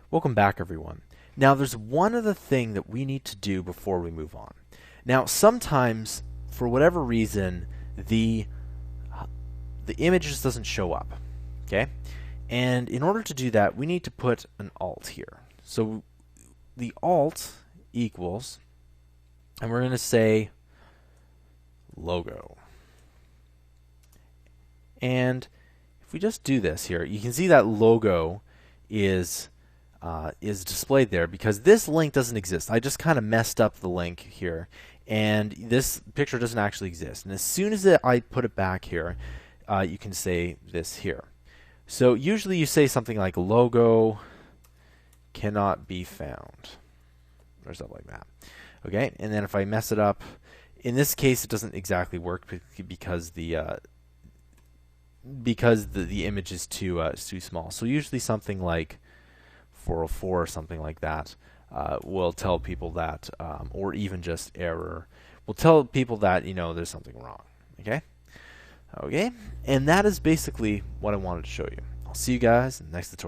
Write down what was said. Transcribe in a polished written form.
Welcome back, everyone. Now, there's one other thing that we need to do before we move on. Now, sometimes, for whatever reason, the image just doesn't show up. Okay? And in order to do that, we need to put an alt here. So the alt equals, and we're going to say logo. And if we just do this here, you can see that logo is displayed there because this link doesn't exist. I just kind of messed up the link here, and this picture doesn't actually exist. And as soon as I put it back here, you can say this here. So usually you say something like logo cannot be found, or something like that. Okay, and then if I mess it up, in this case it doesn't exactly work because the image is too small. So usually something like 404 or something like that will tell people that, or even just error, will tell people that there's something wrong. Okay, and that is basically what I wanted to show you. I'll see you guys in the next tutorial.